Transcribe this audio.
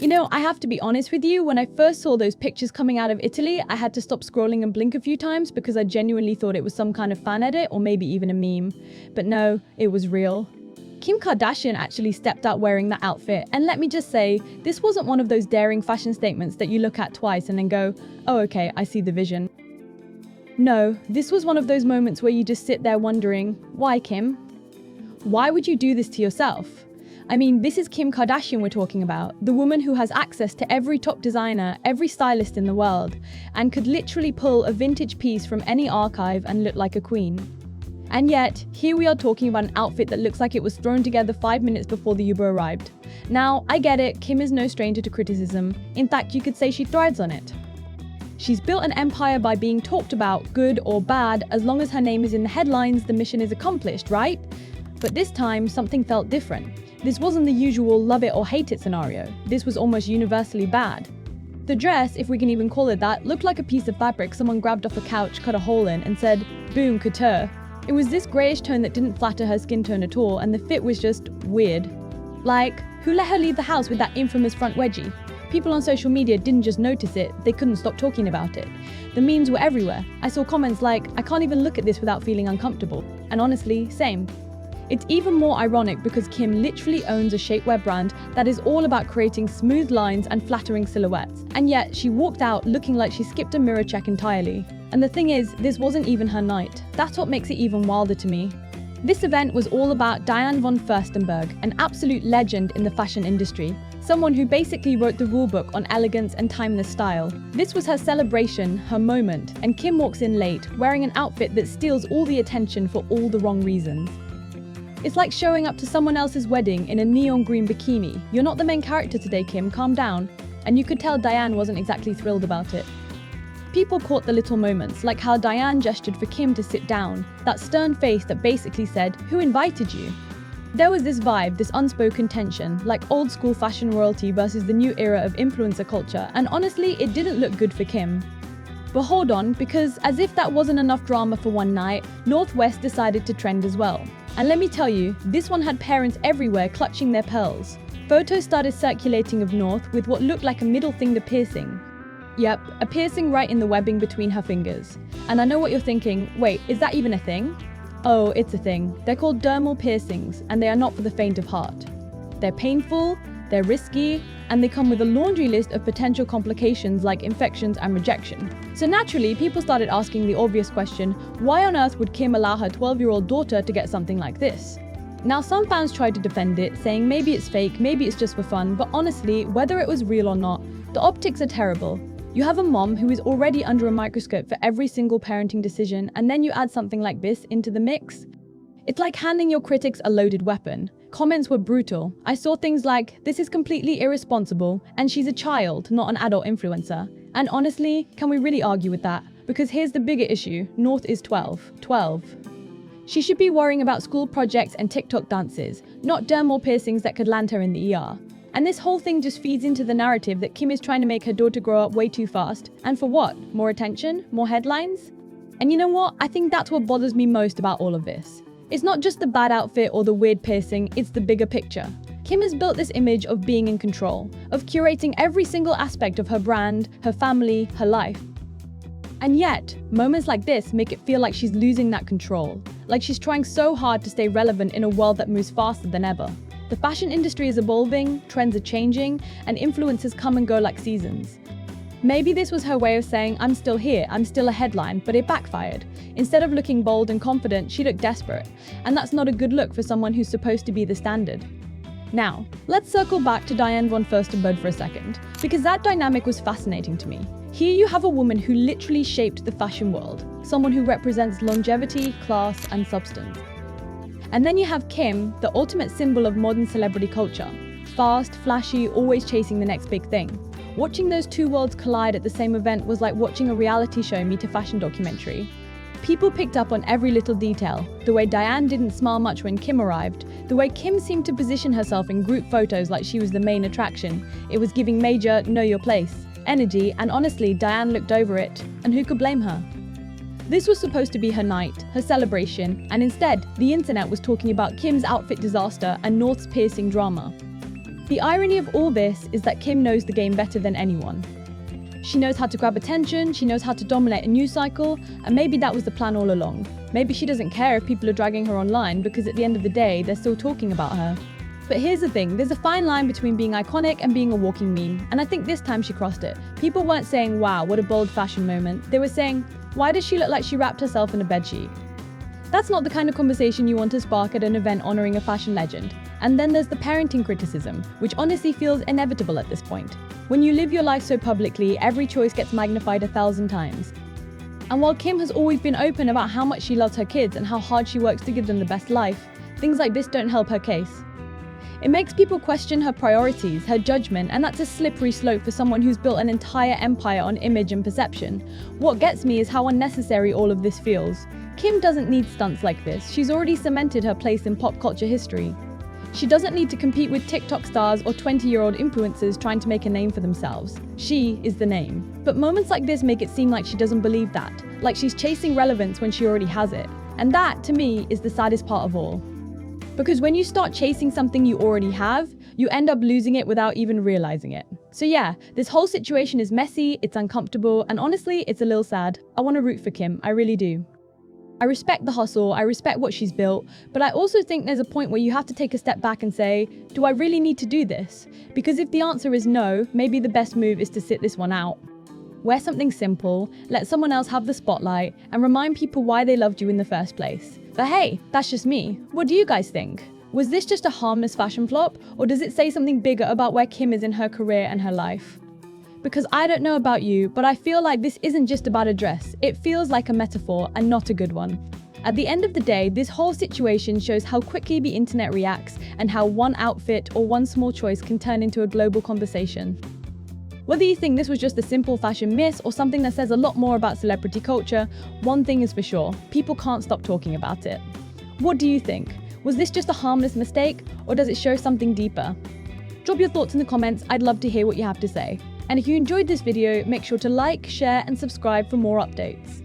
You know, I have to be honest with you, when I first saw those pictures coming out of Italy, I had to stop scrolling and blink a few times because I genuinely thought it was some kind of fan edit or maybe even a meme. But no, it was real. Kim Kardashian actually stepped out wearing that outfit, and let me just say, this wasn't one of those daring fashion statements that you look at twice and then go, oh okay, I see the vision. No, this was one of those moments where you just sit there wondering, why Kim? Why would you do this to yourself? I mean, this is Kim Kardashian we're talking about, the woman who has access to every top designer, every stylist in the world, and could literally pull a vintage piece from any archive and look like a queen. And yet, here we are talking about an outfit that looks like it was thrown together 5 minutes before the Uber arrived. Now, I get it, Kim is no stranger to criticism. In fact, you could say she thrives on it. She's built an empire by being talked about, good or bad, as long as her name is in the headlines, the mission is accomplished, right? But this time, something felt different. This wasn't the usual love it or hate it scenario. This was almost universally bad. The dress, if we can even call it that, looked like a piece of fabric someone grabbed off a couch, cut a hole in, and said, boom, couture. It was this greyish tone that didn't flatter her skin tone at all, and the fit was just weird. Like, who let her leave the house with that infamous front wedgie? People on social media didn't just notice it, they couldn't stop talking about it. The memes were everywhere. I saw comments like, I can't even look at this without feeling uncomfortable. And honestly, same. It's even more ironic because Kim literally owns a shapewear brand that is all about creating smooth lines and flattering silhouettes. And yet, she walked out looking like she skipped a mirror check entirely. And the thing is, this wasn't even her night. That's what makes it even wilder to me. This event was all about Diane von Fürstenberg, an absolute legend in the fashion industry. Someone who basically wrote the rulebook on elegance and timeless style. This was her celebration, her moment, and Kim walks in late, wearing an outfit that steals all the attention for all the wrong reasons. It's like showing up to someone else's wedding in a neon green bikini. You're not the main character today, Kim, calm down. And you could tell Diane wasn't exactly thrilled about it. People caught the little moments, like how Diane gestured for Kim to sit down, that stern face that basically said, who invited you? There was this vibe, this unspoken tension, like old school fashion royalty versus the new era of influencer culture, and honestly, it didn't look good for Kim. But hold on, because as if that wasn't enough drama for one night, Northwest decided to trend as well. And let me tell you, this one had parents everywhere clutching their pearls. Photos started circulating of North with what looked like a middle finger piercing. Yep, a piercing right in the webbing between her fingers. And I know what you're thinking, wait, is that even a thing? Oh, it's a thing. They're called dermal piercings, and they are not for the faint of heart. They're painful, they're risky, and they come with a laundry list of potential complications like infections and rejection. So naturally, people started asking the obvious question, why on earth would Kim allow her 12-year-old daughter to get something like this? Now, some fans tried to defend it, saying maybe it's fake, maybe it's just for fun, but honestly, whether it was real or not, the optics are terrible. You have a mom who is already under a microscope for every single parenting decision, and then you add something like this into the mix? It's like handing your critics a loaded weapon. Comments were brutal. I saw things like, this is completely irresponsible, and she's a child, not an adult influencer. And honestly, can we really argue with that? Because here's the bigger issue, North is 12. 12. She should be worrying about school projects and TikTok dances, not dermal piercings that could land her in the ER. And this whole thing just feeds into the narrative that Kim is trying to make her daughter grow up way too fast. And for what? More attention? More headlines? And you know what? I think that's what bothers me most about all of this. It's not just the bad outfit or the weird piercing, it's the bigger picture. Kim has built this image of being in control, of curating every single aspect of her brand, her family, her life. And yet, moments like this make it feel like she's losing that control, like she's trying so hard to stay relevant in a world that moves faster than ever. The fashion industry is evolving, trends are changing, and influencers come and go like seasons. Maybe this was her way of saying, I'm still here, I'm still a headline, but it backfired. Instead of looking bold and confident, she looked desperate. And that's not a good look for someone who's supposed to be the standard. Now, let's circle back to Diane von Fürstenberg for a second, because that dynamic was fascinating to me. Here you have a woman who literally shaped the fashion world, someone who represents longevity, class, and substance. And then you have Kim, the ultimate symbol of modern celebrity culture. Fast, flashy, always chasing the next big thing. Watching those two worlds collide at the same event was like watching a reality show meet a fashion documentary. People picked up on every little detail, the way Diane didn't smile much when Kim arrived, the way Kim seemed to position herself in group photos like she was the main attraction. It was giving major, know your place, energy, and honestly, Diane looked over it, and who could blame her? This was supposed to be her night, her celebration, and instead, the internet was talking about Kim's outfit disaster and North's piercing drama. The irony of all this is that Kim knows the game better than anyone. She knows how to grab attention, she knows how to dominate a news cycle, and maybe that was the plan all along. Maybe she doesn't care if people are dragging her online because at the end of the day, they're still talking about her. But here's the thing, there's a fine line between being iconic and being a walking meme, and I think this time she crossed it. People weren't saying, wow, what a bold fashion moment. They were saying, why does she look like she wrapped herself in a bedsheet? That's not the kind of conversation you want to spark at an event honoring a fashion legend. And then there's the parenting criticism, which honestly feels inevitable at this point. When you live your life so publicly, every choice gets magnified 1,000 times. And while Kim has always been open about how much she loves her kids and how hard she works to give them the best life, things like this don't help her case. It makes people question her priorities, her judgment, and that's a slippery slope for someone who's built an entire empire on image and perception. What gets me is how unnecessary all of this feels. Kim doesn't need stunts like this. She's already cemented her place in pop culture history. She doesn't need to compete with TikTok stars or 20-year-old influencers trying to make a name for themselves. She is the name. But moments like this make it seem like she doesn't believe that, like she's chasing relevance when she already has it. And that, to me, is the saddest part of all. Because when you start chasing something you already have, you end up losing it without even realizing it. So yeah, this whole situation is messy, it's uncomfortable, and honestly, it's a little sad. I want to root for Kim, I really do. I respect the hustle, I respect what she's built, but I also think there's a point where you have to take a step back and say, do I really need to do this? Because if the answer is no, maybe the best move is to sit this one out. Wear something simple, let someone else have the spotlight, and remind people why they loved you in the first place. But hey, that's just me. What do you guys think? Was this just a harmless fashion flop, or does it say something bigger about where Kim is in her career and her life? Because I don't know about you, but I feel like this isn't just about a dress. It feels like a metaphor and not a good one. At the end of the day, this whole situation shows how quickly the internet reacts and how one outfit or one small choice can turn into a global conversation. Whether you think this was just a simple fashion miss or something that says a lot more about celebrity culture, one thing is for sure, people can't stop talking about it. What do you think? Was this just a harmless mistake, or does it show something deeper? Drop your thoughts in the comments, I'd love to hear what you have to say. And if you enjoyed this video, make sure to like, share, and subscribe for more updates.